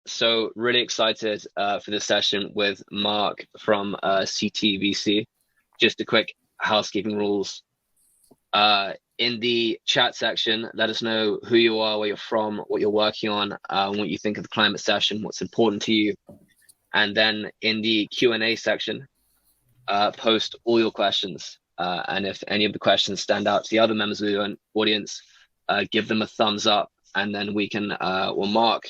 So really excited for this session with Mark from CTVC. Just a quick housekeeping rules. In the chat section, let us know who you are, where you're from, what you're working on, what you think of the climate session, what's important to you. And then in the Q&A section, post all your questions. And if any of the questions stand out to the other members of the audience, give them a thumbs up, and then we can, Mark,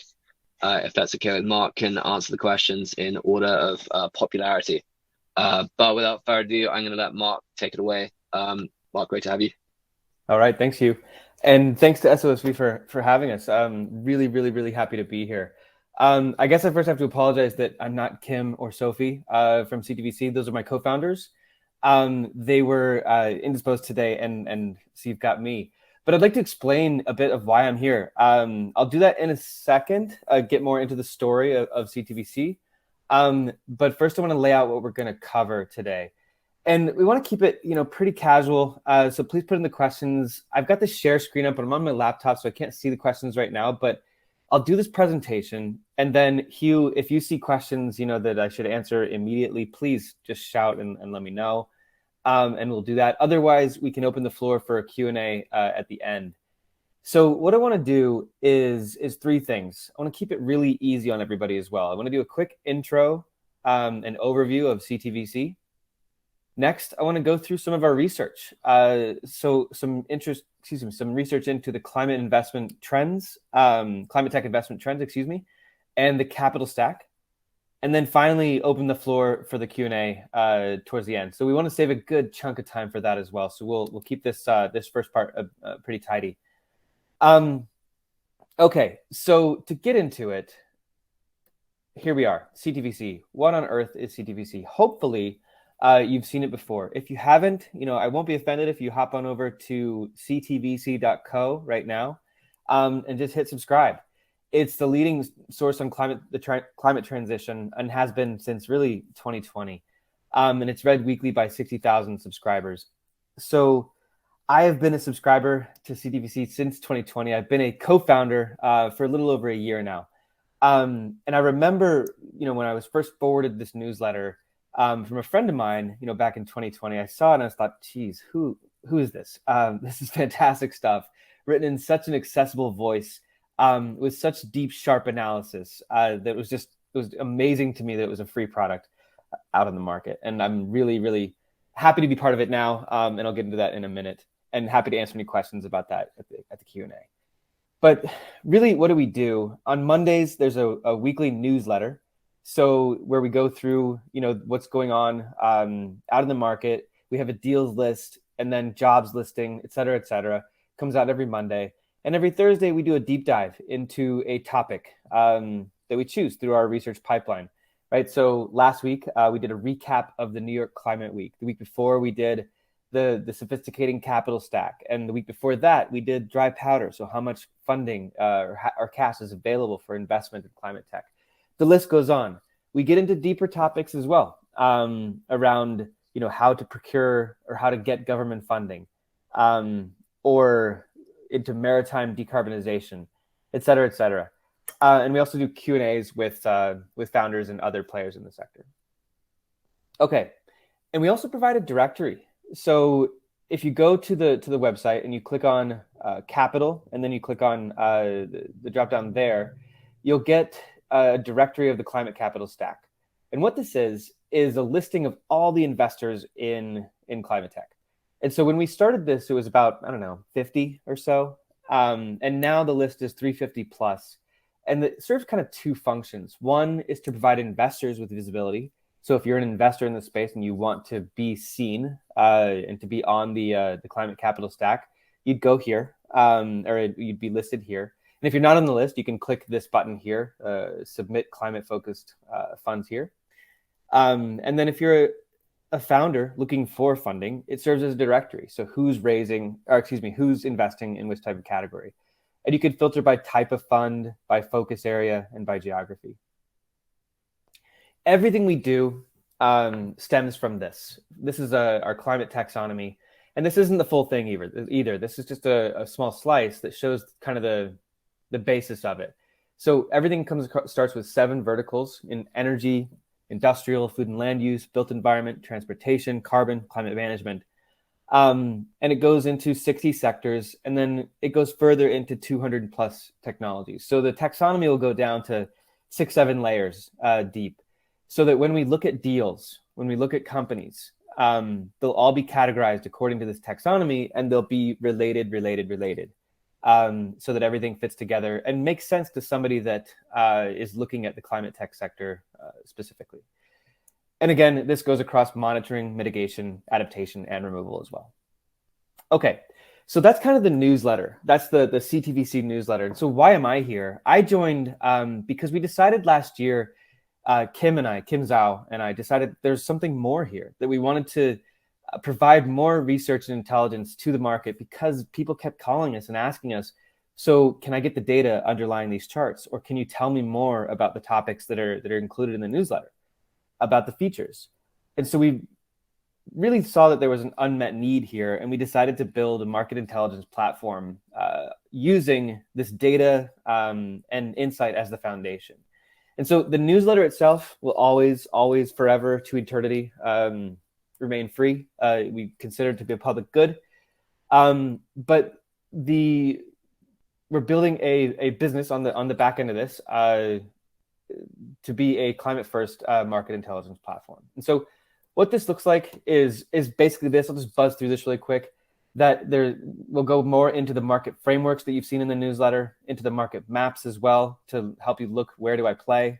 if that's okay with Mark, can answer the questions in order of popularity. But without further ado, I'm going to let Mark take it away. Mark, great to have you. All right, thanks, Hugh. And thanks to SOSV for having us. I'm really happy to be here. I guess I first have to apologize that I'm not Kim or Sophie from CTVC. Those are my co-founders. They were indisposed today, and so you've got me. But I'd like to explain a bit of why I'm here. I'll do that in a second, get more into the story of CTVC. But first I want to lay out what we're going to cover today. And we want to keep it, pretty casual. So please put in the questions. I've got the share screen up, but I'm on my laptop, so I can't see the questions right now. But I'll do this presentation. And then, Hugh, if you see questions, that I should answer immediately, please just shout and let me know. And we'll do that. Otherwise, we can open the floor for a Q&A at the end. So what I want to do is three things. I want to keep it really easy on everybody as well. I want to do a quick intro, an overview of CTVC. Next, I want to go through some of our research. So some research into the climate investment trends, climate tech investment trends, and the capital stack. And then finally, open the floor for the Q&A towards the end. So we want to save a good chunk of time for that as well. So we'll keep this first part pretty tidy. Okay, so to get into it, here we are, CTVC. What on earth is CTVC? Hopefully, you've seen it before. If you haven't, I won't be offended if you hop on over to ctvc.co right now and just hit subscribe. It's the leading source on climate transition and has been since really 2020. And it's read weekly by 60,000 subscribers. So I have been a subscriber to CTVC since 2020. I've been a co-founder for a little over a year now. And I remember, when I was first forwarded this newsletter from a friend of mine, back in 2020, I saw it and I thought, geez, who is this? This is fantastic stuff, written in such an accessible voice, with such deep, sharp analysis that it was amazing to me that it was a free product out on the market. And I'm really happy to be part of it now. And I'll get into that in a minute, and happy to answer any questions about that at the Q&A. But really, what do we do? On Mondays, there's a weekly newsletter. So where we go through, what's going on out in the market. We have a deals list and then jobs listing, et cetera, comes out every Monday. And every Thursday, we do a deep dive into a topic that we choose through our research pipeline, right? So last week, we did a recap of the New York Climate Week. The week before, we did the sophisticating capital stack. And the week before that, we did dry powder. So how much funding or cash is available for investment in climate tech. The list goes on. We get into deeper topics as well around, how to procure or how to get government funding, or into maritime decarbonization, et cetera. And we also do Q&As with founders and other players in the sector. Okay, and we also provide a directory. So if you go to the website and you click on capital, and then you click on the drop down there, you'll get a directory of the climate capital stack. And what this is a listing of all the investors in climate tech. And so when we started this, it was about, 50 or so. And now the list is 350 plus. And it serves kind of two functions. One is to provide investors with visibility. So if you're an investor in the space and you want to be seen and to be on the climate capital stack, you'd go here, or you'd be listed here. And if you're not on the list, you can click this button here, submit climate-focused funds here. And then if you're a founder looking for funding, it serves as a directory. So who's investing in which type of category. And you can filter by type of fund, by focus area, and by geography. Everything we do stems from this. This is our climate taxonomy. And this isn't the full thing either. This is just a small slice that shows kind of the basis of it. So everything starts with 7 verticals in energy, industrial, food and land use, built environment, transportation, carbon, climate management. And it goes into 60 sectors, and then it goes further into 200 plus technologies. So the taxonomy will go down to 6-7 layers deep, so that when we look at deals, when we look at companies, they'll all be categorized according to this taxonomy, and they'll be related, so that everything fits together and makes sense to somebody that is looking at the climate tech sector specifically. And again, this goes across monitoring, mitigation, adaptation, and removal as well. Okay, so that's kind of the newsletter. That's the CTVC newsletter. And so why am I here? I joined because we decided last year, Kim Zhao and I decided there's something more here, that we wanted to provide more research and intelligence to the market, because people kept calling us and asking us, so can I get the data underlying these charts? Or can you tell me more about the topics that are included in the newsletter, about the features? And so we really saw that there was an unmet need here, and we decided to build a market intelligence platform using this data and insight as the foundation. And so the newsletter itself will always, forever, to eternity, remain free. We consider it to be a public good. But we're building a business on the back end of this to be a climate first market intelligence platform. And so what this looks like is basically this. I'll just buzz through this really quick. That we'll go more into the market frameworks that you've seen in the newsletter, into the market maps as well, to help you look, where do I play?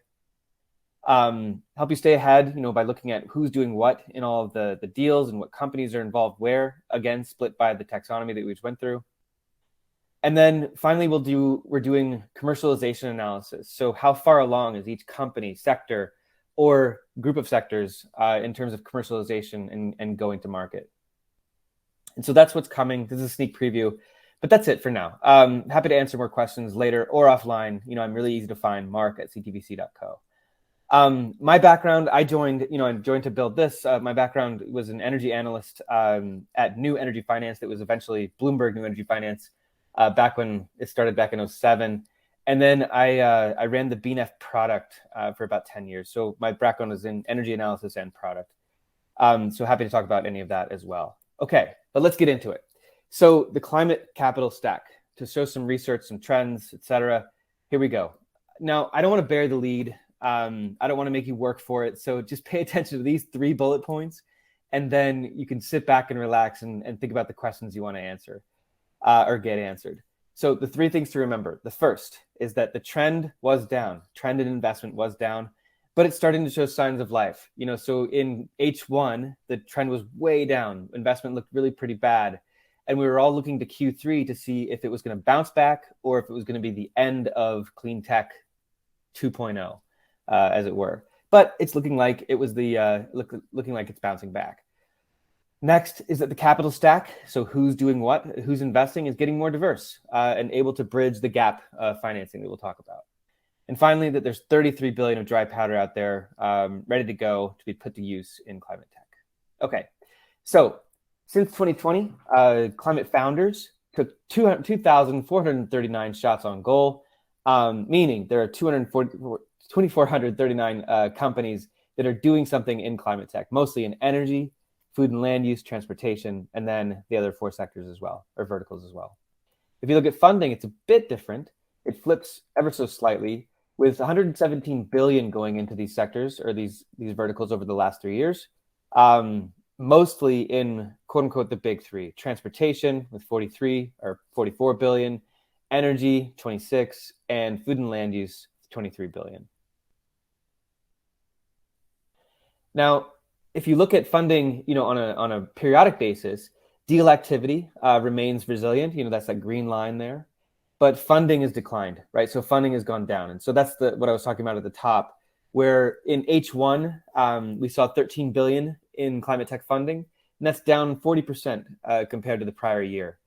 Help you stay ahead, by looking at who's doing what in all of the deals and what companies are involved where, again, split by the taxonomy that we just went through. And then finally, we're doing commercialization analysis. So how far along is each company, sector, or group of sectors in terms of commercialization and going to market? And so that's what's coming. This is a sneak preview, but that's it for now. Happy to answer more questions later or offline. I'm really easy to find, mark@ctvc.co. My background, I joined to build this. My background was an energy analyst at New Energy Finance, that was eventually Bloomberg New Energy Finance, back when it started back in 2007. And then I ran the BNEF product for about 10 years. So my background is in energy analysis and product. So happy to talk about any of that as well. Okay, but let's get into it. So the climate capital stack, to show some research, some trends, etc. Here we go. Now, I don't want to bear the lead. I don't want to make you work for it. So just pay attention to these 3 bullet points, and then you can sit back and relax and think about the questions you want to answer or get answered. So the 3 things to remember. The first is that the trend was down. Trend in investment was down, but it's starting to show signs of life. So in H1, the trend was way down. Investment looked really pretty bad. And we were all looking to Q3 to see if it was going to bounce back, or if it was going to be the end of clean tech 2.0, as it were. But it's looking like it was looking like it's bouncing back. Next is that the capital stack, so who's doing what, who's investing, is getting more diverse and able to bridge the gap financing that we'll talk about. And finally, that there's 33 billion of dry powder out there ready to go to be put to use in climate tech. Okay, so since 2020, climate founders took 2,439 shots on goal, meaning there are 2,439 companies that are doing something in climate tech, mostly in energy, food and land use, transportation, and then the other 4 sectors as well, or verticals as well. If you look at funding, it's a bit different. It flips ever so slightly, with 117 billion going into these sectors, or these verticals, over the last 3 years, mostly in quote unquote the big 3: transportation with 44 billion, energy 26, and food and land use 23 billion. Now, if you look at funding, on a periodic basis, deal activity remains resilient. That's that green line there, but funding has declined, right? So funding has gone down, and so that's what I was talking about at the top, where in H1 we saw 13 billion in climate tech funding, and that's down 40% compared to the prior year.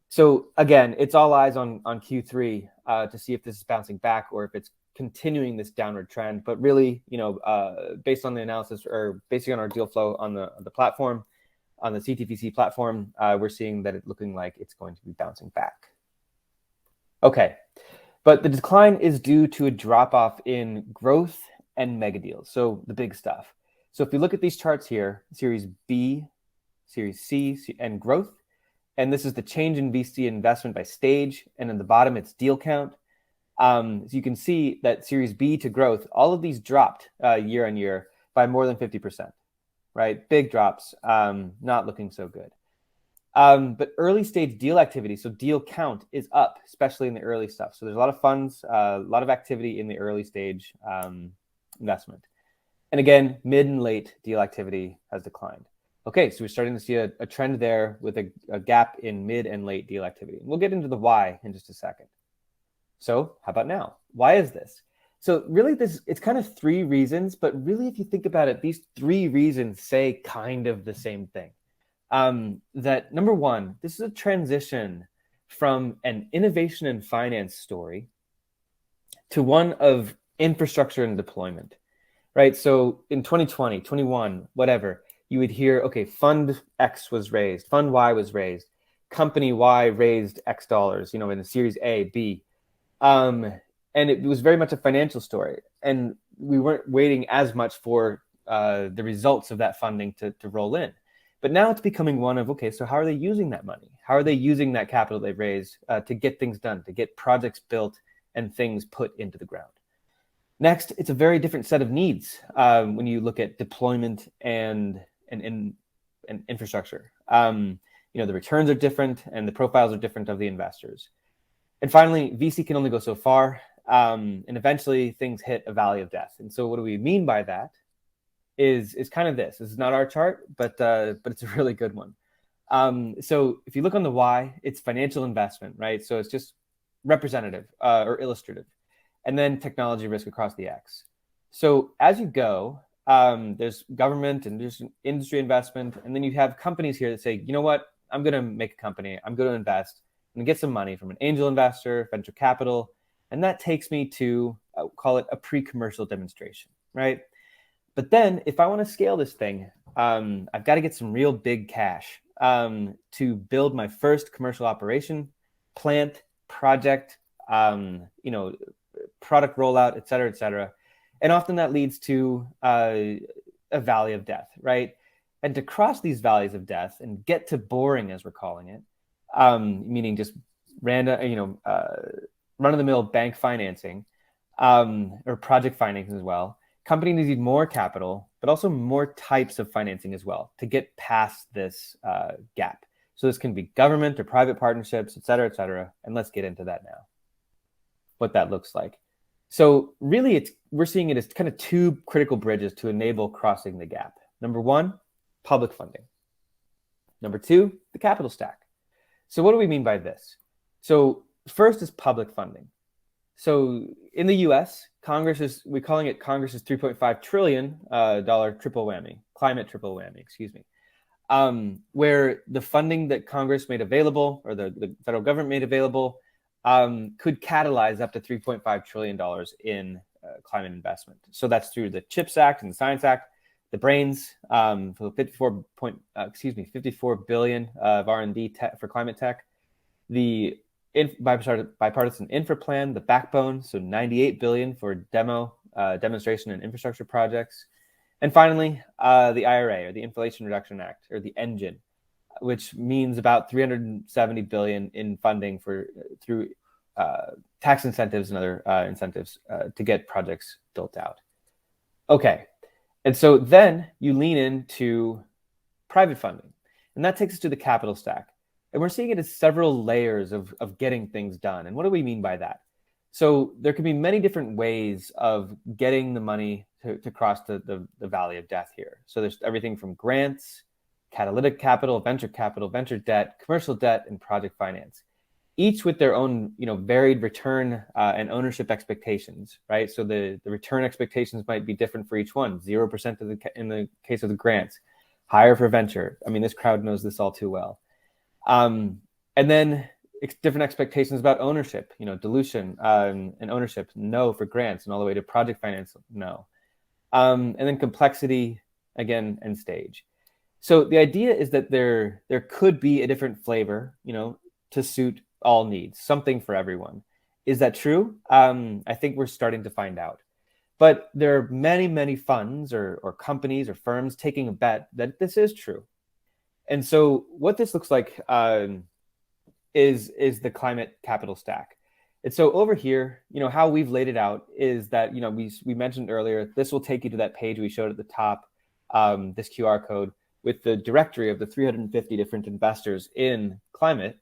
So again, it's all eyes on Q3 to see if this is bouncing back or if it's continuing this downward trend. But really, based on the analysis, or based on our deal flow on the platform, on the CTVC platform, we're seeing that it's looking like it's going to be bouncing back. Okay, But the decline is due to a drop off in growth and mega deals, so the big stuff. So if you look at these charts here, Series B, Series C, and growth, and this is the change in VC investment by stage, and in the bottom it's deal count. So you can see that Series B to growth, all of these dropped year on year by more than 50%, right? Big drops, not looking so good. But early stage deal activity, so deal count is up, especially in the early stuff. So there's a lot of funds, a lot of activity in the early stage investment. And again, mid and late deal activity has declined. Okay, so we're starting to see a trend there with a gap in mid and late deal activity. We'll get into the why in just a second. So how about now? Why is this? So really it's kind of three reasons, but really if you think about it, these three reasons say kind of the same thing. That number one, this is a transition from an innovation and finance story to one of infrastructure and deployment, right? So in 2020, 21, whatever, you would hear, okay, fund X was raised, fund Y was raised, company Y raised X dollars, in the series A, B. And it was very much a financial story. And we weren't waiting as much for the results of that funding to roll in. But now it's becoming one of, okay, so how are they using that money? How are they using that capital they've raised to get things done, to get projects built and things put into the ground? Next, it's a very different set of needs when you look at deployment and infrastructure. The returns are different and the profiles are different of the investors. And finally, VC can only go so far, and eventually things hit a valley of death. And so what do we mean by that is kind of this. This is not our chart, but it's a really good one. So if you look on the Y, it's financial investment, right? So it's just representative or illustrative. And then technology risk across the X. So as you go, there's government and there's industry investment. And then you have companies here that say, you know what, I'm going to make a company. I'm going to invest and get some money from an angel investor, venture capital. And that takes me to, I'll call it a pre-commercial demonstration, right? But then if I want to scale this thing, I've got to get some real big cash to build my first commercial operation, plant, project, product rollout, et cetera, et cetera. And often that leads to a valley of death, right? And to cross these valleys of death and get to boring, as we're calling it, meaning just random, run-of-the-mill bank financing or project financing as well, companies need more capital, but also more types of financing as well to get past this gap. So this can be government or private partnerships, et cetera, and let's get into that now, what that looks like. So really, we're seeing it as kind of two critical bridges to enable crossing the gap. Number one, public funding. Number two, the capital stack. So what do we mean by this? So first is public funding. So in the US, we're calling it Congress's $3.5 trillion triple whammy, climate triple whammy, where the funding that Congress made available or the federal government made available could catalyze up to $3.5 trillion in climate investment. So that's through the CHIPS Act and the Science Act, the brains for 54 billion of R&D for climate tech, the bipartisan infra plan, the backbone, so 98 billion for demonstration and infrastructure projects, and finally the IRA or the Inflation Reduction Act or the engine, which means about 370 billion in funding through tax incentives and other incentives to get projects built out. Okay, and so then you lean into private funding, and that takes us to the capital stack. And we're seeing it as several layers of getting things done. And what do we mean by that? So there can be many different ways of getting the money to cross the valley of death here. So there's everything from grants, catalytic capital, venture debt, commercial debt, and project finance, each with their own varied return and ownership expectations, right? So the return expectations might be different for each one. 0% in the case of the grants, higher for venture. I mean, this crowd knows this all too well. And then different expectations about ownership, dilution and ownership, no for grants, and all the way to project finance, no. And then complexity, again, and stage. So the idea is that there could be a different flavor, to suit all needs, something for everyone. Is that true? I think we're starting to find out. But there are many, many funds or companies or firms taking a bet that this is true. And so what this looks like is the climate capital stack. And so over here, how we've laid it out is that, we mentioned earlier, this will take you to that page we showed at the top, this QR code with the directory of the 350 different investors in climate,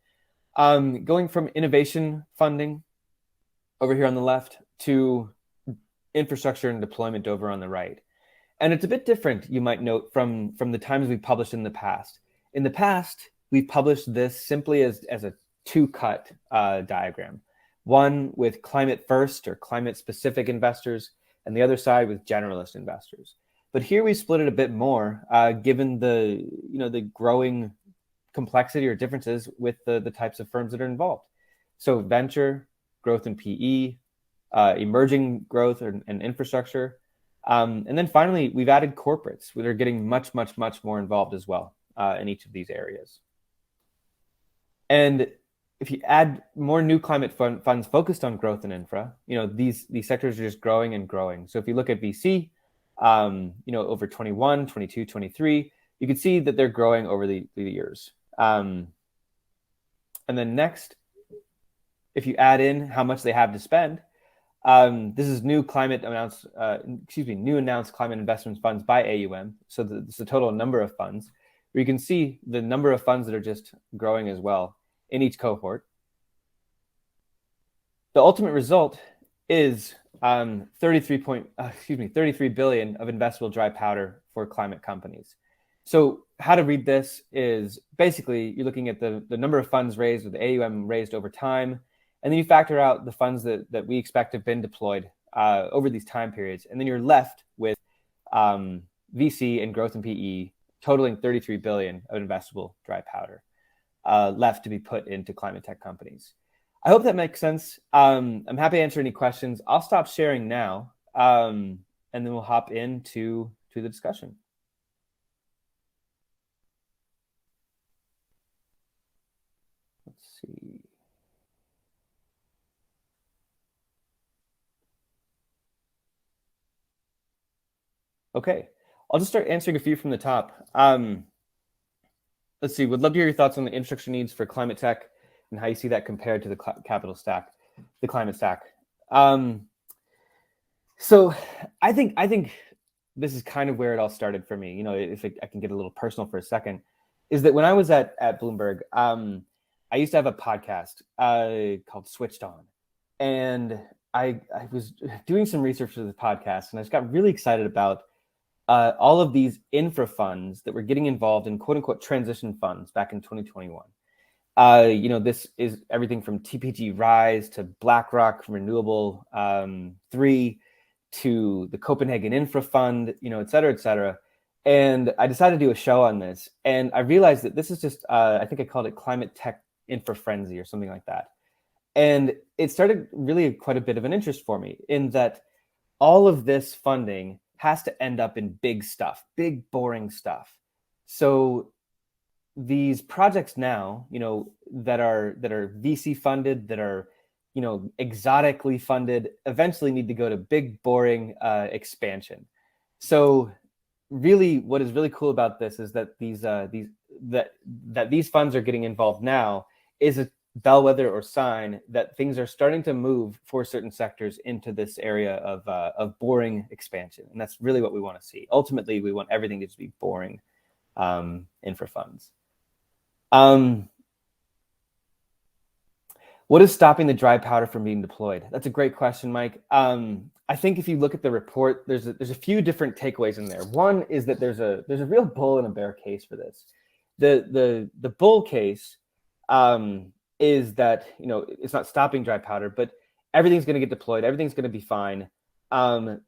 going from innovation funding over here on the left to infrastructure and deployment over on the right. And it's a bit different, you might note, from the times we've published in the past. In the past, we've published this simply as a two-cut diagram. One with climate first or climate specific investors, and the other side with generalist investors. But here we split it a bit more, given the growing complexity or differences with the types of firms that are involved. So venture, growth in PE, emerging growth and infrastructure. And then finally, we've added corporates that are getting much, much, much more involved as well in each of these areas. And if you add more new climate funds focused on growth and infra, these sectors are just growing and growing. So if you look at VC, over 21, 22, 23, you can see that they're growing over the years. And then next, if you add in how much they have to spend, this is new announced climate investment funds by AUM. So it's the total number of funds, where you can see the number of funds that are just growing as well in each cohort. The ultimate result is 33 billion of investable dry powder for climate companies. So how to read this is basically you're looking at the number of funds raised, or the AUM raised over time, and then you factor out the funds that we expect have been deployed over these time periods, and then you're left with VC and growth in PE totaling 33 billion of investable dry powder left to be put into climate tech companies. I hope that makes sense. I'm happy to answer any questions. I'll stop sharing now, and then we'll hop into the discussion. Let's see. Okay, I'll just start answering a few from the top. Let's see, would love to hear your thoughts on the infrastructure needs for climate tech and how you see that compared to the capital stack, the climate stack. So I think this is kind of where it all started for me. If I can get a little personal for a second, is that when I was at Bloomberg, I used to have a podcast called Switched On, and I was doing some research for the podcast, and I just got really excited about all of these infra funds that were getting involved in quote unquote transition funds back in 2021. This is everything from TPG Rise to BlackRock Renewable 3 to the Copenhagen Infra Fund, et cetera, et cetera. And I decided to do a show on this. And I realized that this is just, I think I called it Climate Tech Infra Frenzy or something like that. And it started really quite a bit of an interest for me in that all of this funding has to end up in big stuff, big, boring stuff. So these projects now, that are VC funded, that are, exotically funded, eventually need to go to big, boring expansion. So really, what is really cool about this is that these funds are getting involved now is a bellwether or sign that things are starting to move for certain sectors into this area of boring expansion, and that's really what we want to see. Ultimately, we want everything to just be boring infra funds. What is stopping the dry powder from being deployed? That's a great question, Mike. I think if you look at the report, there's a few different takeaways in there. One is that there's a real bull and a bear case for this. The bull case is that it's not stopping dry powder, but everything's going to get deployed, everything's going to be fine, and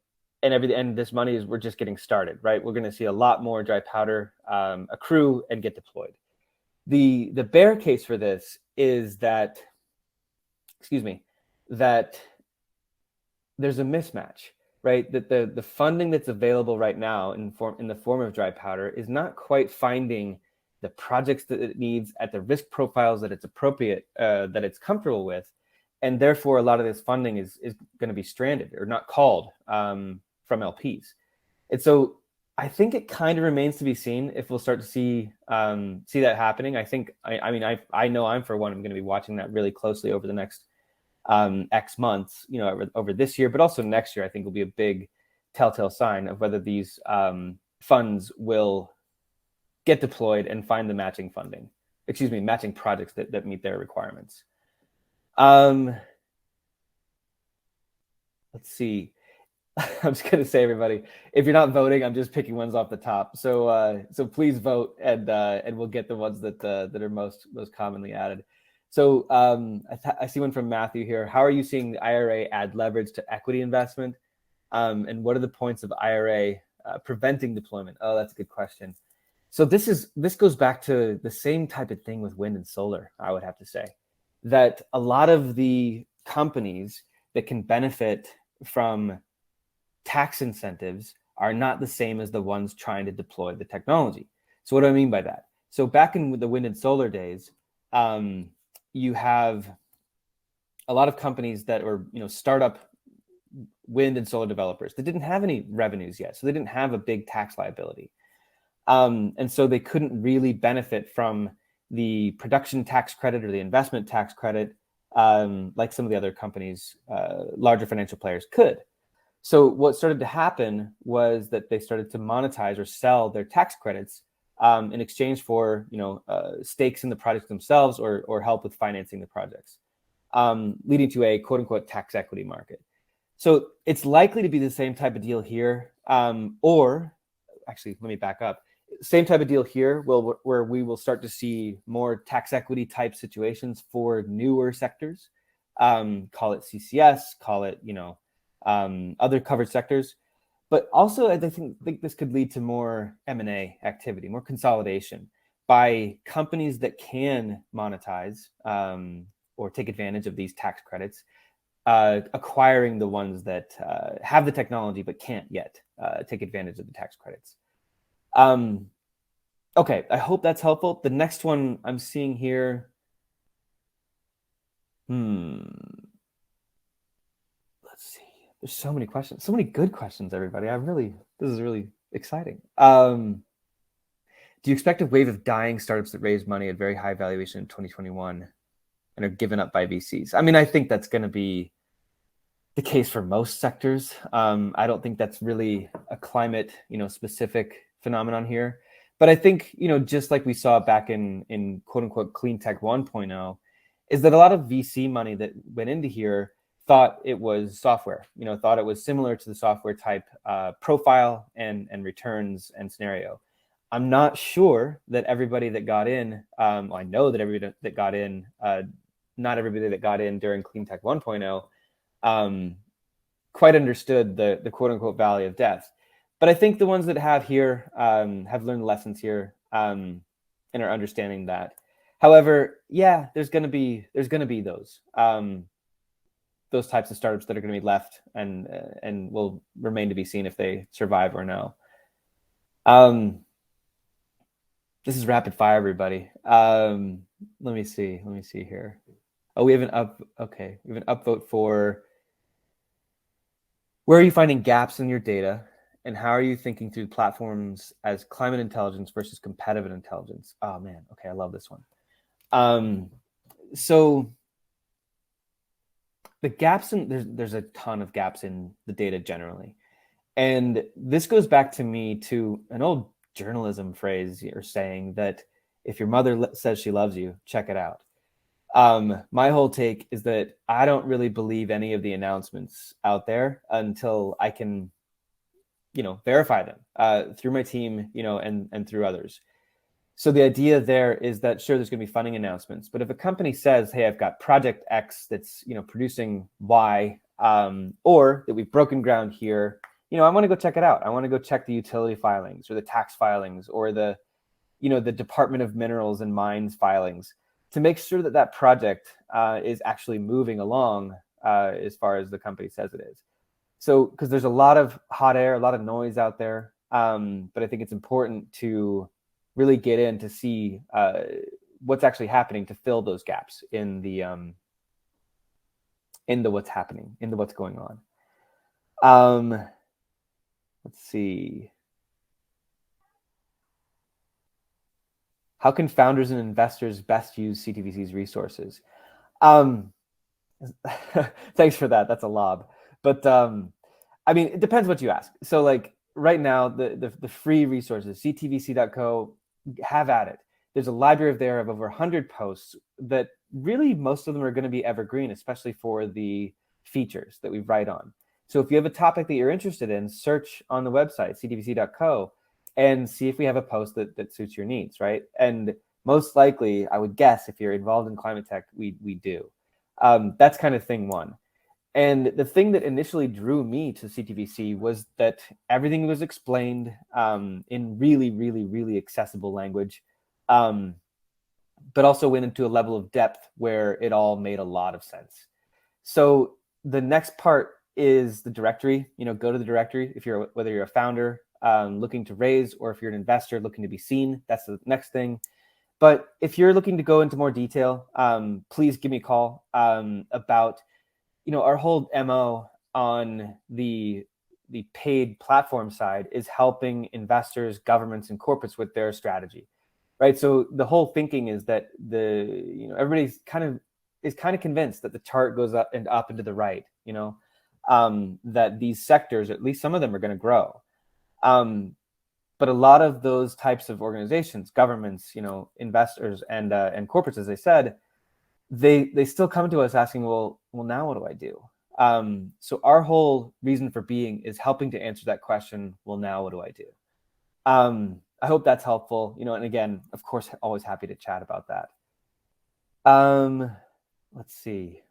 this money we're just getting started, right? We're going to see a lot more dry powder accrue and get deployed. The bear case for this is that there's a mismatch, right? That the funding that's available right now in the form of dry powder is not quite finding the projects that it needs at the risk profiles that it's appropriate, that it's comfortable with, and therefore a lot of this funding is going to be stranded or not called from LPs. And so I think it kind of remains to be seen if we'll start to see that happening. I think, I know I'm for one, I'm going to be watching that really closely over the next X months, over this year, but also next year. I think will be a big telltale sign of whether these funds will get deployed and find the matching projects that meet their requirements. Let's see. I'm just going to say, everybody, if you're not voting, I'm just picking ones off the top. So please vote, and we'll get the ones that are most commonly added. So I see one from Matthew here. How are you seeing the IRA add leverage to equity investment? And what are the points of IRA preventing deployment? Oh, that's a good question. So this goes back to the same type of thing with wind and solar, I would have to say, that a lot of the companies that can benefit from tax incentives are not the same as the ones trying to deploy the technology. So what do I mean by that? So back in the wind and solar days, you have a lot of companies that were, startup wind and solar developers that didn't have any revenues yet. So they didn't have a big tax liability. And so they couldn't really benefit from the production tax credit or the investment tax credit like some of the other companies, larger financial players could. So what started to happen was that they started to monetize or sell their tax credits in exchange for stakes in the projects themselves or help with financing the projects, leading to a quote unquote tax equity market. So it's likely to be the same type of deal here, or actually, let me back up. Same type of deal here, where we will start to see more tax equity type situations for newer sectors. Call it CCS, call it other covered sectors, but also I think this could lead to more M&A activity, more consolidation by companies that can monetize or take advantage of these tax credits, acquiring the ones that have the technology but can't yet take advantage of the tax credits. Okay, I hope that's helpful. The next one I'm seeing here. Let's see. There's so many questions, so many good questions, everybody. This is really exciting. Do you expect a wave of dying startups that raise money at very high valuation in 2021 and are given up by VCs? I mean, I think that's going to be the case for most sectors. I don't think that's really a climate, specific phenomenon here. But I think, just like we saw back in quote unquote clean tech 1.0, is that a lot of VC money that went into here thought it was software, thought it was similar to the software type profile and returns and scenario. I'm not sure that everybody that got in, I know that everybody that got in, not everybody that got in during clean tech 1.0 quite understood the quote unquote valley of death. But I think the ones that have here have learned lessons here and are understanding that. However, yeah, there's going to be those types of startups that are going to be left and will remain to be seen if they survive or no. This is rapid fire, everybody. Let me see here. Oh, we have an upvote for where are you finding gaps in your data, and how are you thinking through platforms as climate intelligence versus competitive intelligence? Oh man, okay, I love this one. So the gaps there's a ton of gaps in the data generally, and this goes back to an old journalism phrase or saying that if your mother says she loves you, check it out. My whole take is that I don't really believe any of the announcements out there until I can, verify them through my team, and through others. So the idea there is that sure, there's going to be funding announcements, but if a company says, "Hey, I've got project X that's producing Y," or that we've broken ground here, I want to go check it out. I want to go check the utility filings or the tax filings or the Department of Minerals and Mines filings to make sure that that project is actually moving along as far as the company says it is. So, because there's a lot of hot air, a lot of noise out there, but I think it's important to really get in to see what's actually happening to fill those gaps in the into what's happening, into what's going on. Let's see. How can founders and investors best use CTVC's resources? Thanks for that. That's a lob. But I mean, it depends what you ask. So like right now, the free resources, ctvc.co, have at it. There's a library there of over 100 posts that really most of them are going to be evergreen, especially for the features that we write on. So if you have a topic that you're interested in, search on the website, ctvc.co, and see if we have a post that suits your needs, right? And most likely, I would guess, if you're involved in climate tech, we do. That's kind of thing one. And the thing that initially drew me to CTVC was that everything was explained in really, really, really accessible language, but also went into a level of depth where it all made a lot of sense. So the next part is the directory. Go to the directory if whether you're a founder looking to raise, or if you're an investor looking to be seen. That's the next thing. But if you're looking to go into more detail, please give me a call about our whole MO on the paid platform side is helping investors, governments, and corporates with their strategy, right? So the whole thinking is that everybody's kind of convinced that the chart goes up and up and to the right, that these sectors, at least some of them, are going to grow. But a lot of those types of organizations, governments, investors, and corporates, as I said, they still come to us asking, well, now what do I do? So our whole reason for being is helping to answer that question. Well, now what do I do? I hope that's helpful. And again, of course, always happy to chat about that. Let's see.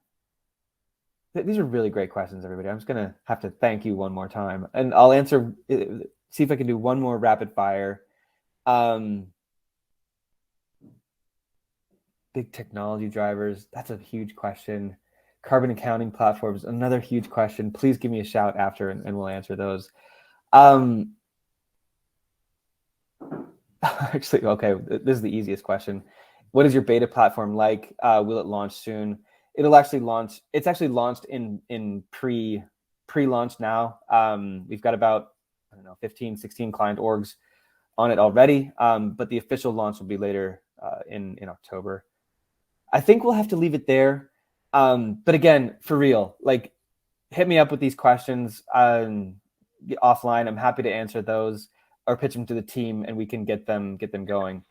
These are really great questions, everybody. I'm just gonna have to thank you one more time, and I'll answer. See if I can do one more rapid fire. Big technology drivers, that's a huge question. Carbon accounting platforms, another huge question. Please give me a shout after and we'll answer those. Actually, okay, this is the easiest question. What is your beta platform like? Will it launch soon? It'll actually launch. It's actually launched in pre-launch now. We've got about 15, 16 client orgs on it already, but the official launch will be later in October. I think we'll have to leave it there. But again, for real, like, hit me up with these questions offline. I'm happy to answer those or pitch them to the team, and we can get them going.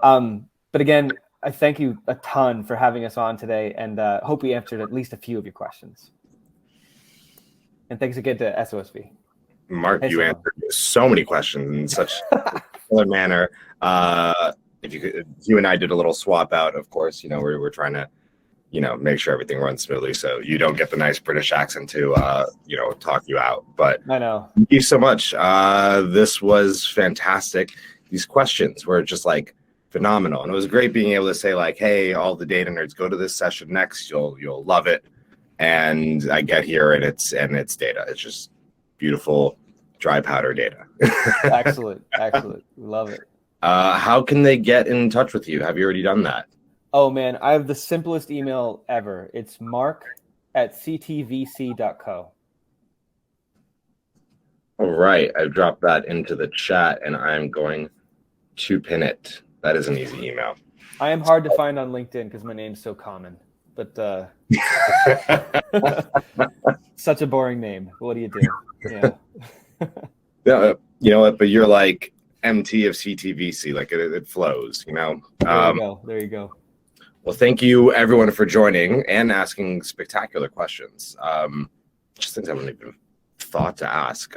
But again, I thank you a ton for having us on today, and hope we answered at least a few of your questions. And thanks again to SOSV. Mark, you answered so many questions in such a manner. If you and I did a little swap out, of course, we're trying to, make sure everything runs smoothly, so you don't get the nice British accent to, talk you out. But I know. Thank you so much. This was fantastic. These questions were just like phenomenal, and it was great being able to say like, hey, all the data nerds, go to this session next. You'll love it. And I get here, and it's data. It's just beautiful dry powder data. Excellent. We love it. How can they get in touch with you? Have you already done that? Oh man, I have the simplest email ever. It's mark@ctvc.co. All right, I've dropped that into the chat, and I'm going to pin it. That is an easy email. I am hard to find on LinkedIn because my name's so common, but such a boring name. What do you do? Yeah. You know what? But you're like MT of CTVC. Like it flows. There you go. Well, thank you everyone for joining and asking spectacular questions. Just things I wouldn't even thought to ask.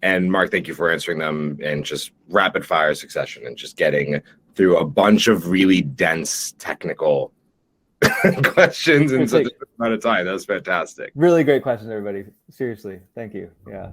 And Mark, thank you for answering them in just rapid fire succession and just getting through a bunch of really dense technical questions in such a amount of time. That was fantastic. Really great questions, everybody. Seriously, thank you. Yeah.